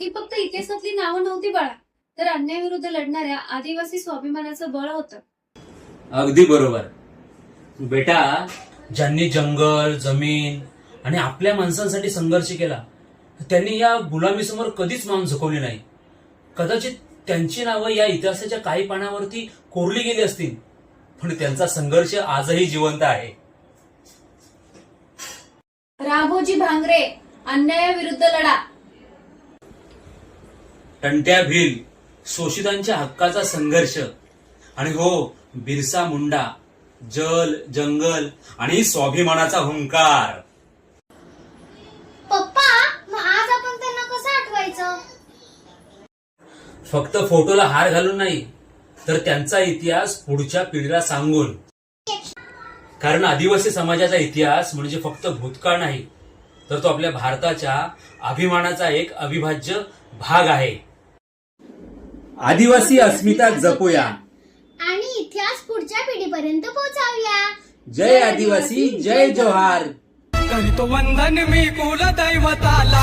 ही फक्त इतिहासातली नावं नव्हती बाळा, तर अन्यायाविरुद्ध लढणाऱ्या आदिवासी स्वाभिमानाचं बळ होतं. अगदी बरोबर बेटा. ज्यांनी जंगल, जमीन आणि आपल्या माणसांसाठी संघर्ष केला त्यांनी या गुलामीसमोर कधीच मान झुकवली नाही. कदाचित त्यांची नावं या इतिहासाच्या काही पानावरती कोरली गेली असतील, पण त्यांचा संघर्ष आजही जिवंत आहे. राघोजी भांगरे, अन्यायाविरुद्ध लढा. टंट्या भील, शोषितांच्या हक्काचा संघर्ष. आणि हो, बिरसा मुंडा, जल, जंगल आणि स्वाभिमानाचा हुंकार. पप्पा, मग आज आपण त्यांना कसं आठवायचं? फक्त फोटोला हार घालून नाही, तर त्यांचा इतिहास पुढच्या पिढीला सांगून. कारण आदिवासी समाजाचा इतिहास म्हणजे फक्त भूतकाळ नाही, तर तो आपल्या भारताच्या अभिमानाचा एक अविभाज्य भाग आहे. आदिवासी अस्मिता जपूया आणि इतिहास पुढच्या पिढीपर्यंत पोहोचवूया. जय आदिवासी, जय जोहार. करीतो वंदन मी कुलदैवताला.